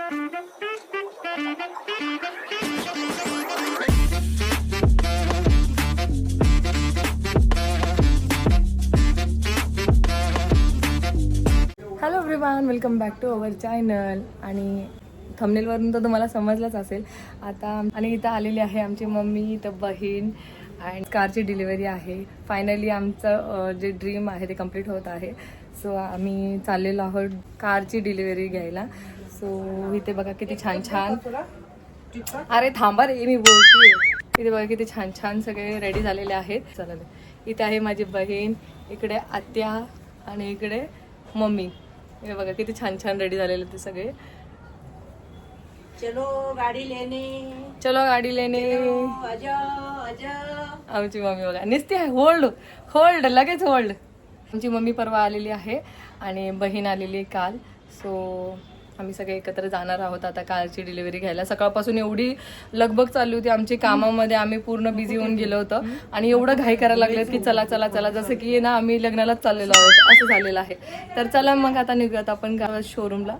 Hello everyone, welcome back to our channel. आणि थंबनेलवरून तर तुम्हाला समजलंच असेल आता. आणि इथं आलेली आहे आमची मम्मी, इथं बहीण, आणि कारची डिलिव्हरी आहे. फायनली आमचं जे ड्रीम आहे ते कंप्लीट होत आहे. सो आम्ही चाललेलो आहोत कारची डिलिव्हरी घ्यायला. सो इथे बघा किती छान छान, अरे थांबा रे मी बोलतेय. इथे बघा किती छान छान सगळे रेडी झालेले आहेत. चला, इथे आहे माझी बहीण, इकडे आत्या आणि इकडे मम्मी. हे बघा किती छान छान रेडी झालेले ते सगळे. चलो गाडी लेने, चलो गाडी लेने. आजा आजा. आमची मम्मी बघा निसते होल्ड होल्ड लगेच होल्ड. आमची मम्मी परवा आलेली आहे आणि बहीण आलेली काल. सो आम्ही सगळे एकत्र जाणार आहोत आता कारची डिलिव्हरी घ्यायला. सकाळपासून एवढी लगबग चालली होती आमची कामामध्ये, आम्ही पूर्ण बिझी होऊन गेलो होतो आणि एवढं घाई करायला लागलेत की चला चला चला, जसं की ना आम्ही लग्नालाच चाललेलो आहोत असं झालेलं आहे. तर चला मग आता निघूयात आपण शोरूमला.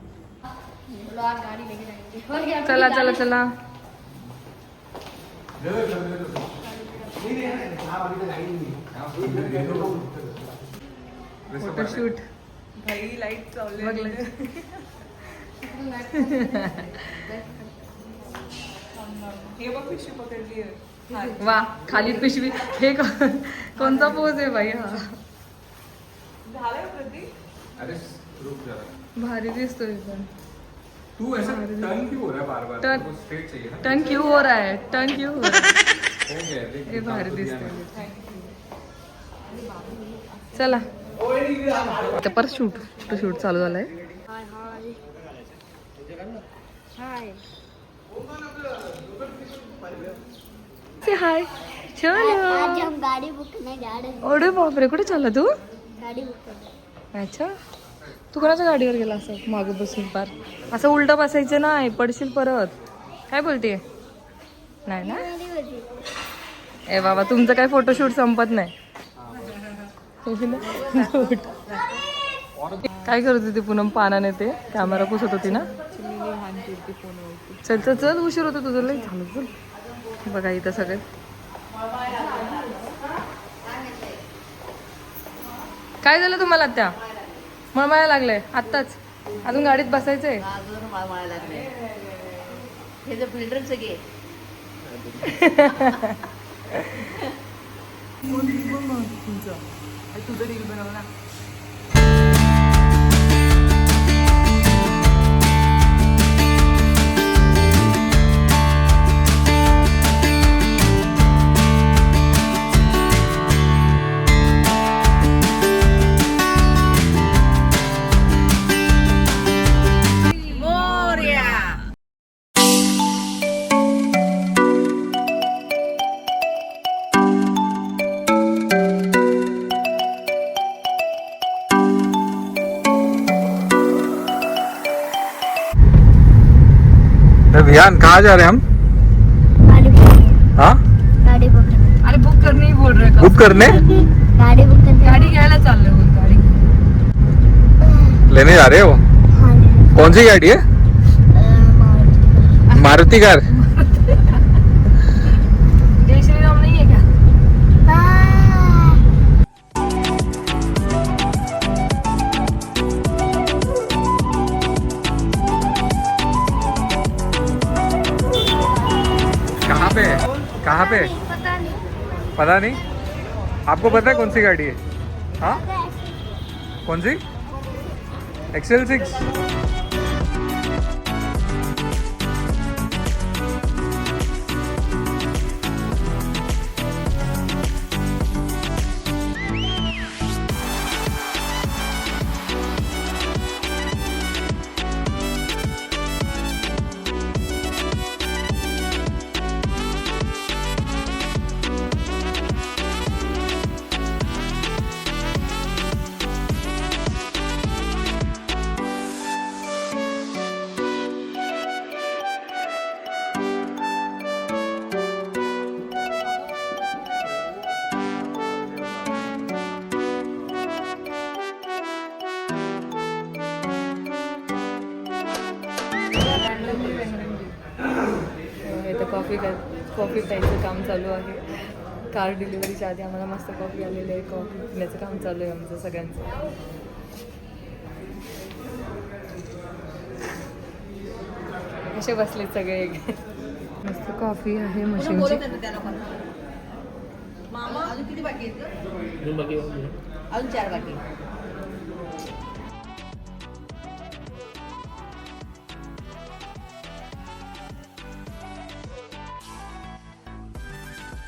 चला चला चला. फोटोशूट भाई, लाईट वा, खाली पिशवी. हे कोणता पोज आहे भाई हा. भारी दिसतोय पण. तू ऐसा टर्न क्यों हो रहा है बार बार? टर्न स्ट्रेट चाहिए ना. टर्न क्यों हो रहा है, टर्न क्यों हो रहा है. हो गया, देख हे भारी दिसतोय. चला आता परत शूट चालू झालंय. हाय चलो. आज हम गाड़ी बुक करने जा रहे हैं. अरे बापरे, कुठे चालला तू. गाड़ी बुक करने. अच्छा, तू कोणाच्या गाडीवर गेला असं मागं बसून पार. असं उलटं बसायचं नाही, पडशील परत. काय बोलते नाही ना. ए बाबा, तुमचं काय फोटोशूट संपत नाही. काय करत होती पूनम पानाने ते कॅमेरा पुसत होती ना. चल चल चल, उशीर होतो तुझं लई झालं. चल बघा इथं सगळे. काय झालं तुम्हाला त्या मळमळायला लागलंय आत्ताच. अजून गाडीत बसायचंय. अजून मला लागले हे जे फिल्टर सगळे. तुझं रील बनव ना. ध्यान, कहाँ जा रहे हैं हम? गाड़ी बुक करने. हाँ, गाड़ी बुक करने. अरे बुक करने ही बोल रहे का. बुक करने गाड़ी बुक करने. गाडी घ्यायला चाललोय. गाडी लेने जा रहे हो? हाँ जी. कौन सी गाड़ी है? मारुति कार. जय श्री राम नहीं है क्या. कहाँ पे? पता नहीं. पता नहीं. आपको पता है कौन सी गाड़ी है? हाँ, कौन सी? XL6. कॉफी प्यायचं काम चालू आहे. कार डिलिव्हरीच्या आधी आम्हाला मस्त कॉफी आलेली आहे. कॉफी पिण्याचं काम चालू आहे आमचं सगळ्यांचं. असे बसले सगळे. मस्त कॉफी आहे मशीनची. अजून किती बाकी आहेत? अजून 4 बाकी.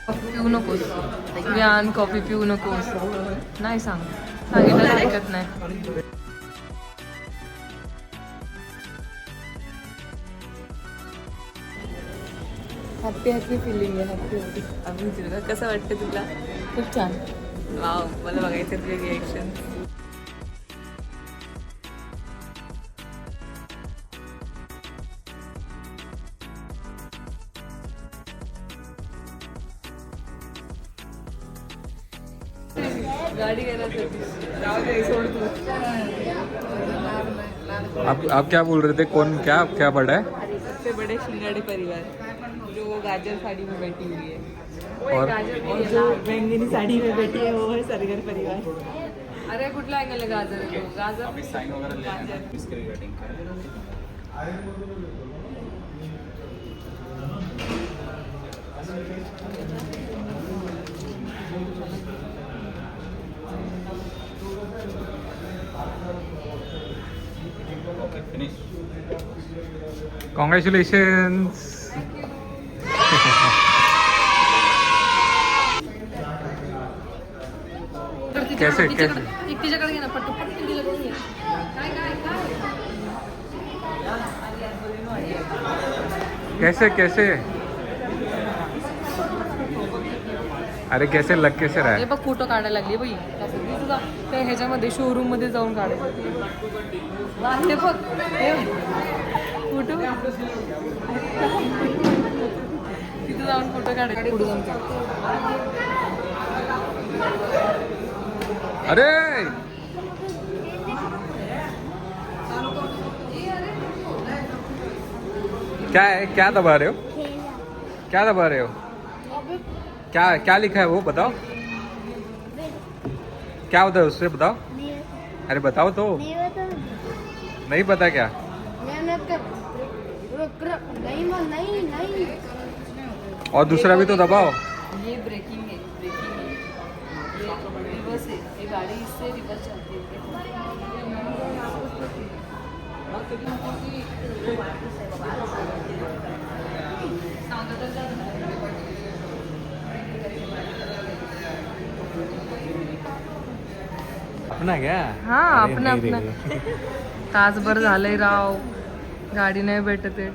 कॉफी पिऊ नकोस व्यान, कॉफी पिऊ नकोस. नाही सांगितलं ऐकत नाही. हॅपी फिलिंग आहे. हॅपी आम्ही तुला कसं वाटतं तुला? खूप छान. वाव, मला बघायचं तुझे रिएक्शन. गाडी सोड तू. आप क्या बोल रहे थे? कौन क्या बड़ा है? सबसे बड़े शिंगाड़े परिवार जो वो गाजर साड़ी में बैठी हुई है. और और जो बैंगनी साड़ी में बैठी है वो है सरगर परिवार. अरे कुठला अँगल आहे गाजर? गाजर. कॉन्ग्रॅच्युलेशन्स. कैसे तिच्याकडे घे ना पटकन. कैसे कैसे अरे कैसे लग कैसे रहा हे है? बघ फोटो काढायला लागली बाई. तुझा त्या ह्याच्यामध्ये शोरूम मध्ये जाऊन काढायचं. हे बघ फोटो तिथं जाऊन फोटो काढायचे. पुढे जाऊन अरे क्या है? क्या दबा रहे हो? क्या दबा रहे हो? क्या लिखा है वो बताओ. क्या होता है उससे बताओ. अरे बताओ तो. नहीं पता क्या? नहीं. और दूसरा भी तो दबाओ. ये ब्रेकिंग है. रिवर्स है. ये गाड़ी इससे रिवर्स चलती है. अपना क्या? हा आपण तासभर झालंय राव. गाडी नाही भेटत आहे.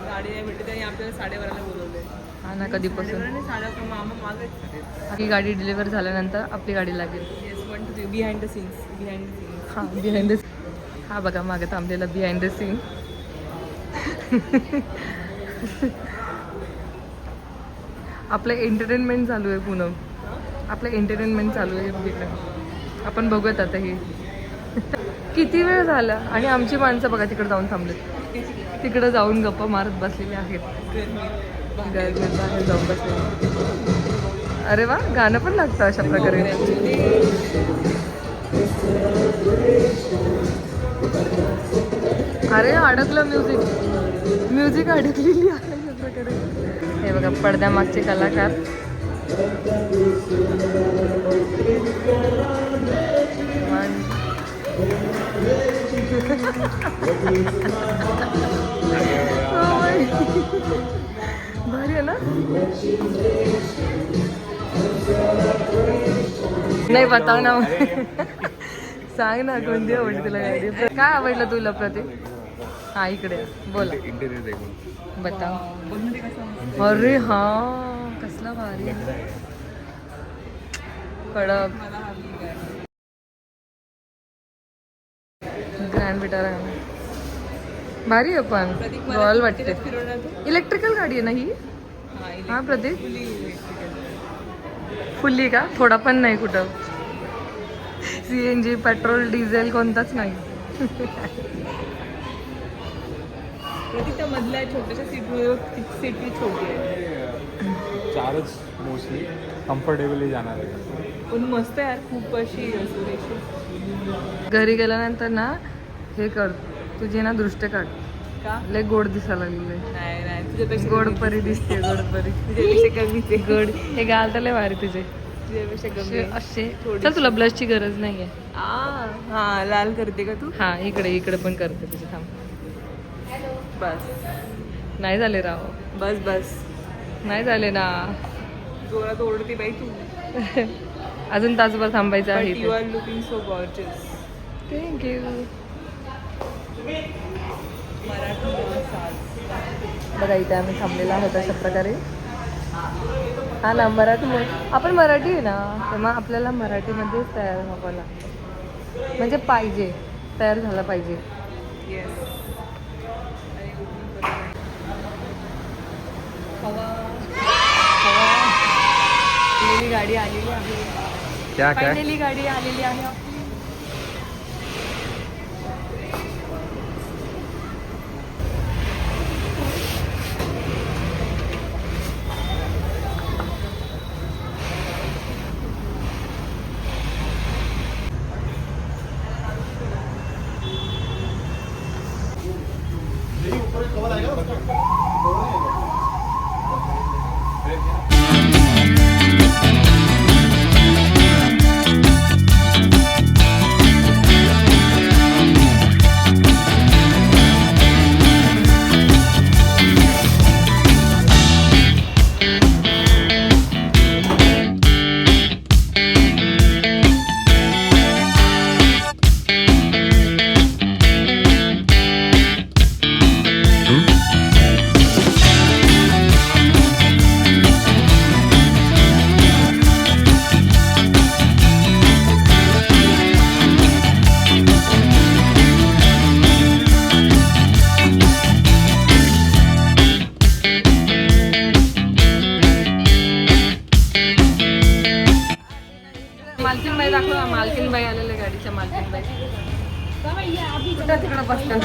गाडी नाही भेटत आणि आपल्याला 12:30ला बोलवलंय. हा ना, कधीपासून. ही गाडी डिलिव्हर झाल्यानंतर आपली गाडी लागेल. Behind the scenes. हां, बिहाइंड द. हा बघा मागे थांबलेला बिहाइंड द सीन. आपलं एंटरटेनमेंट चालू आहे पूनम. आपलं एंटरटेनमेंट चालू आहे तिकडे. आपण बघूयात आता हे किती वेळ झाला. आणि आमची माणसं बघा तिकडे जाऊन थांबलेत. तिकडे जाऊन गप्पा मारत बसलेले आहेत. गरमीत बाहेर जाऊन बसलेले. अरे वा, गाणं पण लागतं अशा प्रकारे. अरे अडकलं म्युझिक अडकलेली आहे अशा प्रकारे. हे बघा पडद्यामागचे कलाकार. भारी आहे ना. नाही बताव ना. सांग ना कोणती आवडली तुला गाडी. काय आवडलं तुला प्रतीक? हा इकडे बोला. बताव. अरे हा कसला भारी कडक ग्रँड विटारा भारी आहे. पण रॉयल वाटते. इलेक्ट्रिकल गाडी आहे ना ही? हा प्रतीक फुल्ली का? थोडा पण नाही कुठं. CNG पेट्रोल डिझेल कोणताच नाही. प्रतीक त्या मधल्या छोट्याशा सीट छोटी आहे. 4च मोस्टली कम्फर्टेबली जाणार आहे. पण मस्त आहे यार, खूप अशी सुरेश. घरी गेल्यानंतर ना हे कर, तुझी ना दृष्ट काढ का लय गोड दिसायला लागले. नाही नाही तुझ्यापेक्षा गोड परी दिसते. गोड परी तुझ्यापेक्षा कमीच आहे. गोड हे गाल तर लय भारी तुझे, तुझ्यापेक्षा कमी असे. चल तुला ब्लशची गरज नाहीये. हा लाल करते का तू? हा इकडे इकडे पण करते तुझे. थांब बस. नाही झाले राव. बस बस नाही झाले ना. जोरात ओरडती बाई तू. अजून तासभर थांबायचं आहे. You are looking so gorgeous. Thank you. बघा इथे आम्ही थांबलेला आहोत अशा प्रकारे. हा ना मराठी, आपण मराठी आहे ना, तेव्हा आपल्याला मराठीमध्येच तयार व्हावं लागतं. म्हणजे पाहिजे, तयार झाला पाहिजे. फायनली गाडी आलेली आहे. फायनली गाडी आलेली आहे. मालकीनबाई दाखव. मालकीनबाई आलेले गाडीच्या. मालकीनबाई कुठं तिकडं बसतात.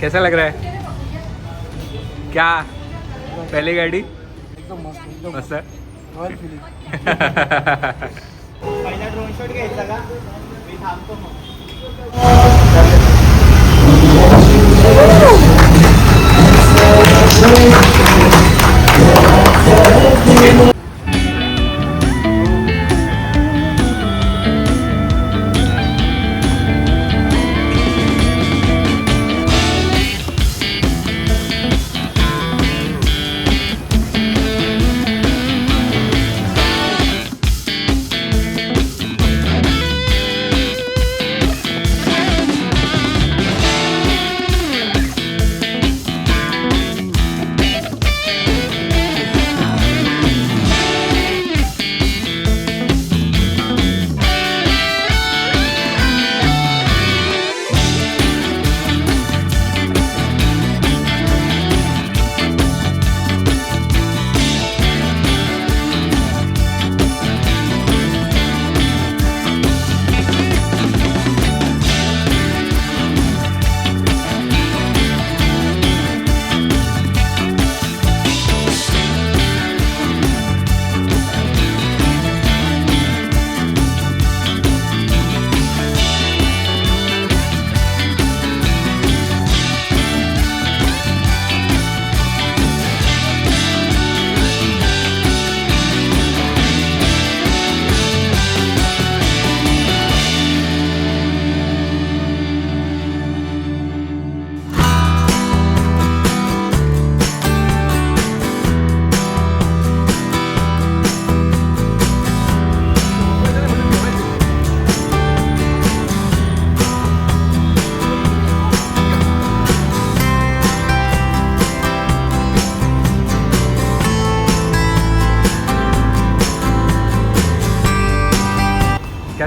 कैसा लग रहा है? क्या पहली गाड़ी एकदम मस्त, एकदम मस्त. Royal feeling. पहिला ड्रोन शॉट घ्यायचा का? मी थांबतो मग.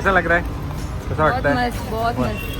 कैसा लग रहा है, कैसा बहुत वाटतं है? मस्त, बहुत मस्त.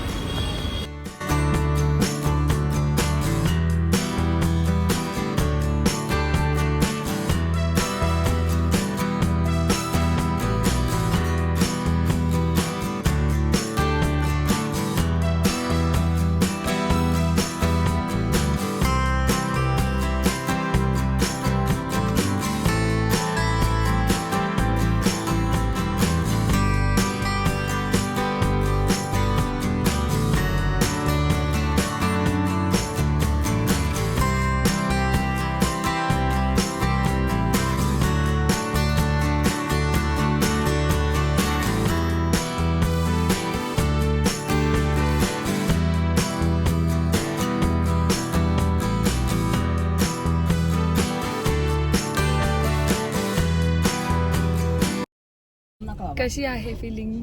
कशी आहे फिलिंग,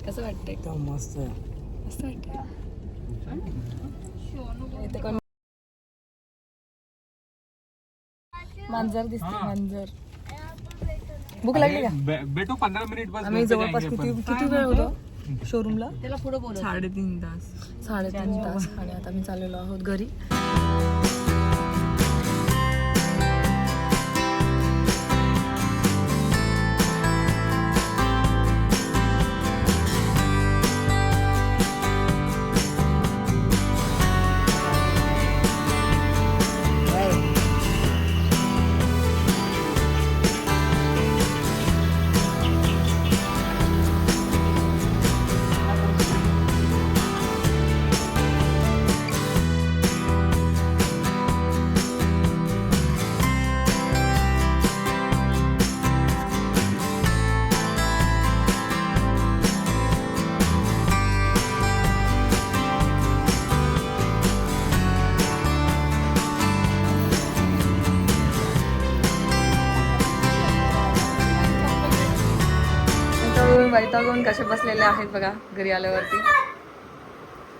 कसं वाटतंय? मस्त आहे. मस्त वाटतंय. इथे कोण मांजर दिसते, मांजर. भूक लागली का? बेटो 15 मिनिट बस. आम्ही जवळपास किती वेळ होतो शोरूमला? त्याला पुढे बोलव. 3.5 तास. 3.5 तास. आणि आता मी चाललेलो आहोत घरी. वैतागून कसे बसलेले आहेत बघा घरी आल्यावरती.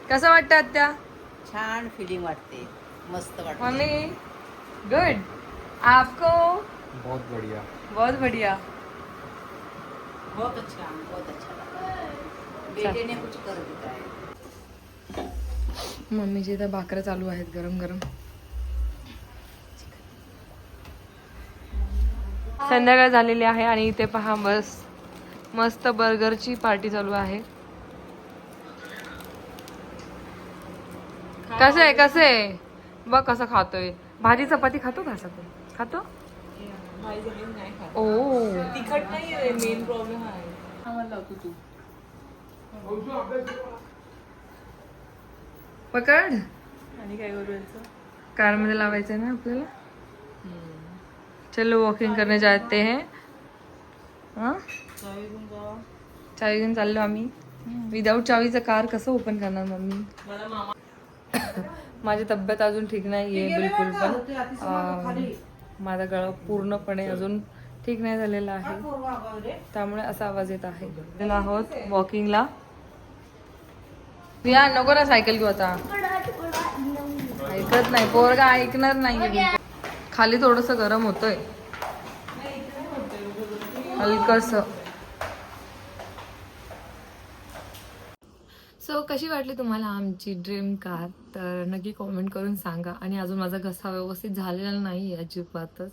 कसं वाटतं आत्या? छान फिलिंग वाटते, मस्त वाटते. Mummy good. आपको? बहुत बढ़िया. बहुत बढ़िया. बहुत अच्छा, बहुत अच्छा. बेटे ने कुछ कर दिया है. मम्मीचे इथं भाकरं चालू आहेत गरम गरम. संध्याकाळ झालेली आहे आणि इथे पहा बस मस्त बर्गरची पार्टी चालू आहे. कसं आहे, कसं आहे बघ कसं खातोय. भाजी चपाती खातो का असं? खातो. ओ तिखट नाही, मेन प्रॉब्लेम आहे. पकड. आणि काय करू कार मध्ये लावायचं ना आपल्याला. चलो वॉकिंग करने जाते हैं. चावी घेऊन चाललो आम्ही. विदाऊट चावीचं कार कसं ओपन करणार मम्मी? माझी तब्येत अजून ठीक नाहीये बिलकुल पण. माझा गळा पूर्णपणे अजून ठीक नाही झालेला आहे, त्यामुळे असा आवाज येत आहे. गेलो आहोत वॉकिंगला. या नको ना सायकल घेऊ आता. ऐकत नाही पोरगा, ऐकणार नाही. खाली थोडस गरम होतंय हलकस. सो कशी वाटली तुम्हाला आमची ड्रीम कार? तर नक्की कॉमेंट करून सांगा. आणि अजून माझा घसा व्यवस्थित झालेला नाही आहे अजिबातच.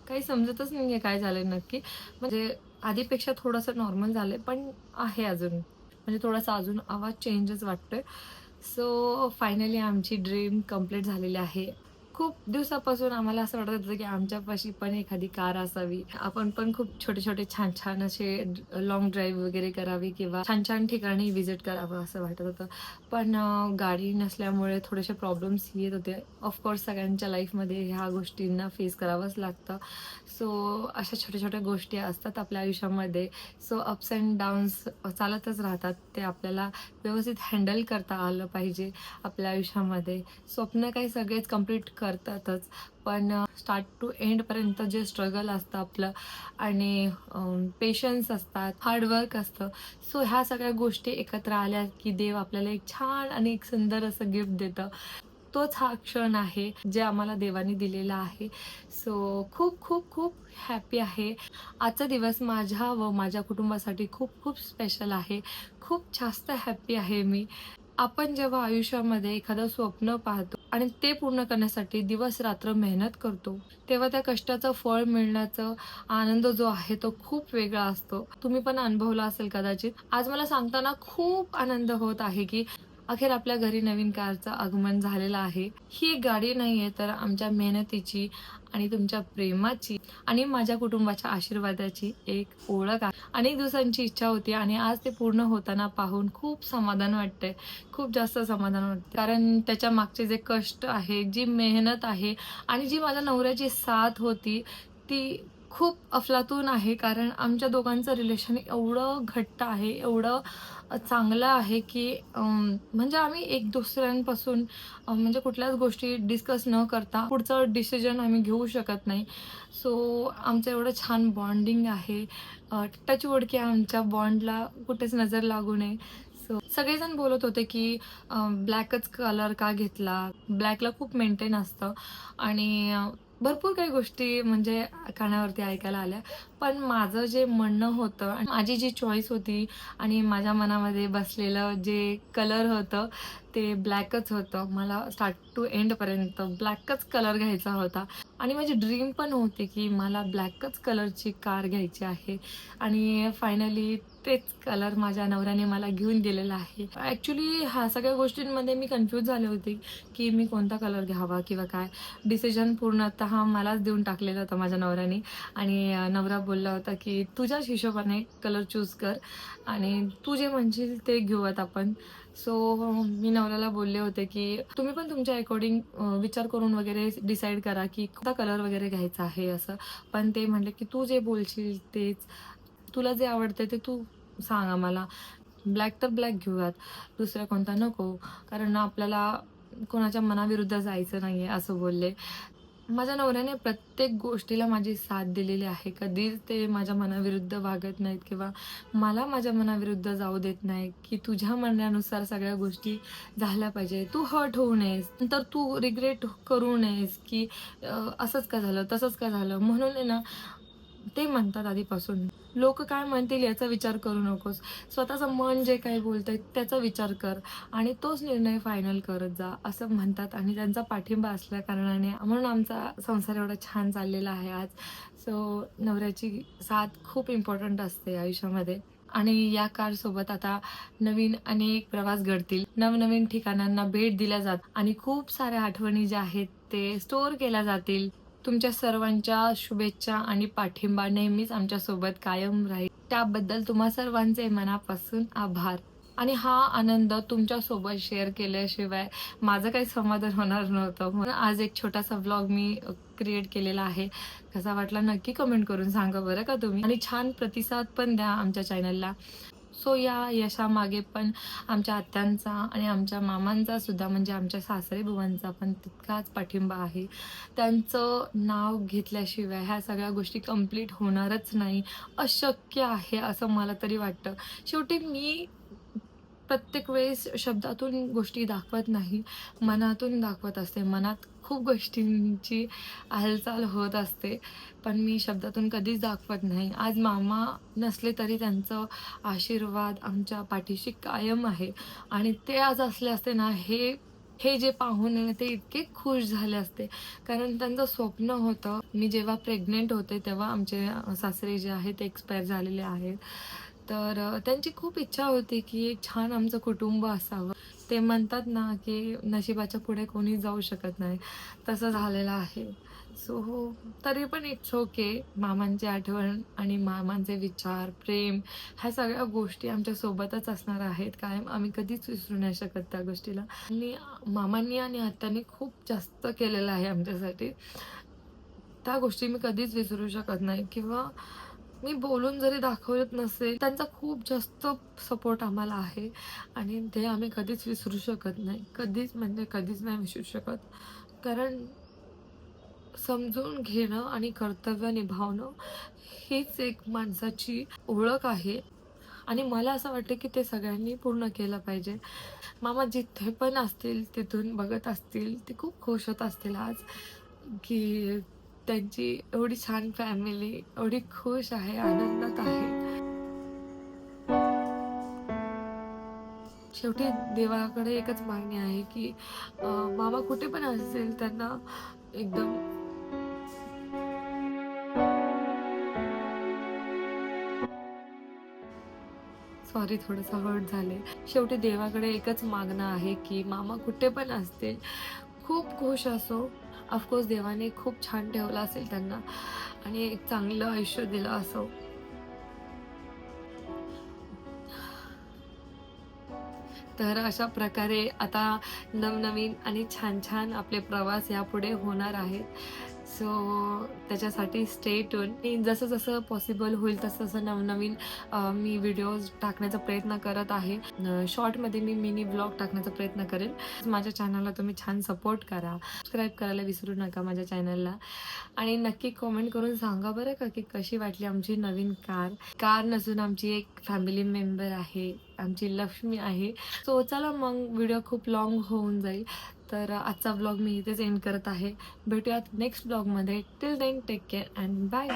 काही समजतच नाही आहे काय झालं नक्की. म्हणजे आधीपेक्षा थोडंसं नॉर्मल झालं पण आहे अजून, म्हणजे थोडासा अजून आवाज चेंजच वाटतोय. सो फायनली आमची ड्रीम कंप्लीट झालेली आहे. खूप दिवसापासून आम्हाला असं वाटत होतं की आमच्यापाशी पण एखादी कार असावी, आपण पण खूप छोटे छोटे छान छान असे लॉंग ड्राईव्ह वगैरे करावी किंवा छान छान ठिकाणी व्हिजिट करावं असं वाटत होतं. पण गाडी नसल्यामुळे थोडेसे प्रॉब्लेम्स येत होते. ऑफकोर्स सगळ्यांच्या लाईफमध्ये ह्या गोष्टींना फेस करावंच लागतं. सो अशा छोट्या छोट्या गोष्टी असतात आपल्या आयुष्यामध्ये. सो अप्स अँड डाऊन्स चालतच राहतात. ते आपल्याला व्यवस्थित हँडल करता आलं पाहिजे आपल्या आयुष्यामध्ये. स्वप्न काही सगळेच कम्प्लीट करतातच, पण स्टार्ट टू एंडपर्यंत जे स्ट्रगल असतं आपलं आणि पेशन्स असतात, हार्डवर्क असतं. सो ह्या सगळ्या गोष्टी एकत्र आल्या की देव आपल्याला एक छान आणि एक सुंदर असं गिफ्ट देतं. तोच हा क्षण आहे जे आम्हाला देवाने दिलेला आहे. सो खूप खूप खूप हॅपी आहे. आजचा दिवस माझ्या व माझ्या कुटुंबासाठी खूप खूप स्पेशल आहे. खूप जास्त हॅपी आहे मी. आपण जेव्हा आयुष्यामध्ये एखादं स्वप्न पाहतो आणि ते पूर्ण करण्यासाठी दिवस रात्र मेहनत करतो, तेव्हा त्या कष्टाचं फळ मिळण्याचा आनंद जो आहे तो खूप वेगळा असतो. तुम्ही पण अनुभवला असेल कदाचित. आज मला सांगताना खूप आनंद होत आहे की अखेर आपल्या घरी नवीन कारचं आगमन झालेलं आहे. ही एक गाडी नाहीये, तर आमच्या मेहनतीची आणि तुमच्या प्रेमाची आणि माझ्या कुटुंबाच्या आशीर्वादाची एक ओळख आहे. अनेक दिवसांची इच्छा होती आणि आज ते पूर्ण होताना पाहून खूप समाधान वाटतंय. खूप जास्त समाधान वाटते, कारण त्याच्या मागचे जे कष्ट आहे, जी मेहनत आहे आणि जी माझ्या नवऱ्याची साथ होती ती खूप अफलातून आहे. कारण आमच्या दोघांचं रिलेशन एवढं घट्ट आहे, एवढं चांगलं आहे की म्हणजे आम्ही एक दुसऱ्यांपासून म्हणजे कुठल्याच गोष्टी डिस्कस न करता पुढचं डिसिजन आम्ही घेऊ शकत नाही. सो आमचं एवढं छान बॉन्डिंग आहे. टचवूड की आमच्या बॉन्डला कुठेच नजर लागू नये. सो सगळेजण बोलत होते की ब्लॅकच कलर का घेतला, ब्लॅकला खूप मेंटेन असतं आणि भरपूर काही गोष्टी म्हणजे कानावरती ऐकायला आल्या. पण माझं जे म्हणणं होतं आणि माझी जी चॉईस होती आणि माझ्या मनामध्ये बसलेलं जे कलर होतं ते ब्लॅकच होतं. मला स्टार्ट टू एंडपर्यंत ब्लॅकच कलर घ्यायचा होता आणि माझी ड्रीम पण होती की मला ब्लॅकच कलरची कार घ्यायची आहे आणि फायनली तेच कलर माझ्या नवऱ्याने मला घेऊन दिलेला आहे. ॲक्च्युली ह्या सगळ्या गोष्टींमध्ये मी कन्फ्यूज झाले होते की मी कोणता कलर घ्यावा किंवा काय. डिसिजन पूर्णतः मलाच देऊन टाकलेलं होतं माझ्या नवऱ्याने आणि नवरा बोलला होता की तुझ्याच हिशोबाने कलर चूज कर आणि तू जे म्हणशील ते घेऊयात आपण. सो मी नवऱ्याला बोलले होते की तुम्ही पण तुमच्या अकॉर्डिंग विचार करून वगैरे डिसाईड करा की कोणता कलर वगैरे घ्यायचा आहे असं. पण ते म्हणले की तू जे बोलशील तेच, तुला जे आवडते ते तू सांग आम्हाला. ब्लॅक तर ब्लॅक घेऊयात, दुसरा कोणता नको, कारण आपल्याला कोणाच्या मनाविरुद्ध जायचं नाहीये असं बोलले. माझ्या नवऱ्याने प्रत्येक गोष्टीला माझी साथ दिलेली आहे. कधीच ते माझ्या मनाविरुद्ध वागत नाहीत किंवा मला माझ्या मनाविरुद्ध जाऊ देत नाही की तुझ्या म्हणण्यानुसार सगळ्या गोष्टी झाल्या पाहिजे, तू हर्ट होऊ नयेस, नंतर तू रिग्रेट करू नयेस की असंच का झालं तसंच का झालं. म्हणून आहे ना, ते म्हणतात आधीपासून लोक काय म्हणतील याचा विचार करू नकोस, स्वतःचं मन जे काही बोलतंय त्याचा विचार कर आणि तोच निर्णय फायनल करत जा असं म्हणतात. आणि त्यांचा पाठिंबा असल्या कारणाने म्हणून आमचा संसार एवढा छान चाललेला आहे आज. सो नवऱ्याची साथ खूप इम्पॉर्टंट असते आयुष्यामध्ये. आणि या कारसोबत आता नवीन अनेक प्रवास घडतील, नवनवीन ठिकाणांना भेट दिल्या जात आणि खूप साऱ्या आठवणी ज्या आहेत ते स्टोअर केल्या जातील. तुमच्या सर्वांच्या शुभेच्छा आणि पाठिंबा नेहमीच आमच्यासोबत कायम राहील, त्याबद्दल तुम्हा सर्वांचे मनापासून आभार. आणि हा आनंद तुमच्यासोबत शेअर केल्याशिवाय माझं काही समाधान होणार नव्हतं. म्हणून आज एक छोटासा व्लॉग मी क्रिएट केलेला आहे. कसा वाटला नक्की कमेंट करून सांगा बरं का तुम्ही, आणि छान प्रतिसाद पण द्या आमच्या चॅनलला. सो या यशामागे पण आमच्या आत्यांचा आणि आमच्या मामांचा सुद्धा म्हणजे आमच्या सासरे बुवांचा पण तितकाच पाठिंबा आहे. त्यांचं नाव घेतल्याशिवाय ह्या सगळ्या गोष्टी कंप्लीट होणारच नाही, अशक्य आहे असं मला तरी वाटतं. शेवटी मी प्रत्येक वेळेस शब्दातून गोष्टी दाखवत नाही, मनातून दाखवत असते. मनात खूप गोष्टींची हालचाल होत असते, पण मी शब्दातून कधीच दाखवत नाही. आज मामा नसले तरी त्यांचं आशीर्वाद आमच्या पाठीशी कायम आहे आणि ते आज असले असते ना, हे जे पाहून ते इतके खुश झाले असते. कारण त्यांचं स्वप्न होतं, मी जेव्हा प्रेग्नेंट होते तेव्हा आमचे सासरे जे आहेत ते एक्सपायर झालेले आहेत. तर त्यांची खूप इच्छा होती की एक छान आमचं कुटुंब असावं. ते म्हणतात ना की नशिबाच्या पुढे कोणी जाऊ शकत नाही, तसं झालेलं आहे. सो हो, तरी पण इट्स ओके. मामांची आठवण आणि मामांचे विचार, प्रेम, ह्या सगळ्या गोष्टी आमच्यासोबतच असणार आहेत कायम. आम्ही कधीच विसरू नाही शकत त्या गोष्टीला. आणि मामांनी आणि आत्यांनी खूप जास्त केलेलं आहे आमच्यासाठी, त्या गोष्टी मी कधीच विसरू शकत नाही. किंवा मी बोलून जरी दाखवत नसेल, त्यांचा खूप जास्त सपोर्ट आम्हाला आहे आणि ते आम्ही कधीच विसरू शकत नाही. कधीच म्हणजे कधीच नाही विसरू शकत. कारण समजून घेणं आणि कर्तव्य निभावणं हीच एक माणसाची ओळख आहे. आणि मला असं वाटतं की ते सगळ्यांनी पूर्ण केलं पाहिजे. मामा जिथे पण असतील तिथून बघत असतील ते खूप खुश होत असतील आज की त्यांची एवढी छान फॅमिली एवढी खुश आहे, आनंदात आहे. शेवटी देवाकडे एकच मागणी आहे की मामा कुठे पण असेल त्यांना एकदम सॉरी थोडंसं हर्ट झाले. शेवटी देवाकडे एकच मागणं आहे की मामा कुठे पण असतील खूप खुश असो. ऑफकोर्स देवाने खूप छान ठेवलं असेल त्यांना आणि एक चांगलं आयुष्य दिलं असो. तर अशा प्रकारे आता नवनवीन आणि छान छान आपले प्रवास यापुढे होणार आहेत. सो त्याच्यासाठी स्टे ट्यून. जसं जसं पॉसिबल होईल तसं तसं नवनवीन मी व्हिडिओज टाकण्याचा प्रयत्न करत आहे. शॉर्टमध्ये मी मिनी ब्लॉग टाकण्याचा प्रयत्न करेन. माझ्या चॅनलला तुम्ही छान सपोर्ट करा, सबस्क्राईब करायला विसरू नका माझ्या चॅनलला. आणि नक्की कमेंट करून सांगा बरं का की कशी वाटली आमची नवीन कार नसून आमची एक फॅमिली मेंबर आहे, आमची लक्ष्मी आहे. सो चला मग, व्हिडिओ खूप लॉंग होऊन जाईल तर आजचा ब्लॉग मी इथेच एंड करत आहे. भेटूयात नेक्स्ट ब्लॉगमध्ये. Till then take care and bye.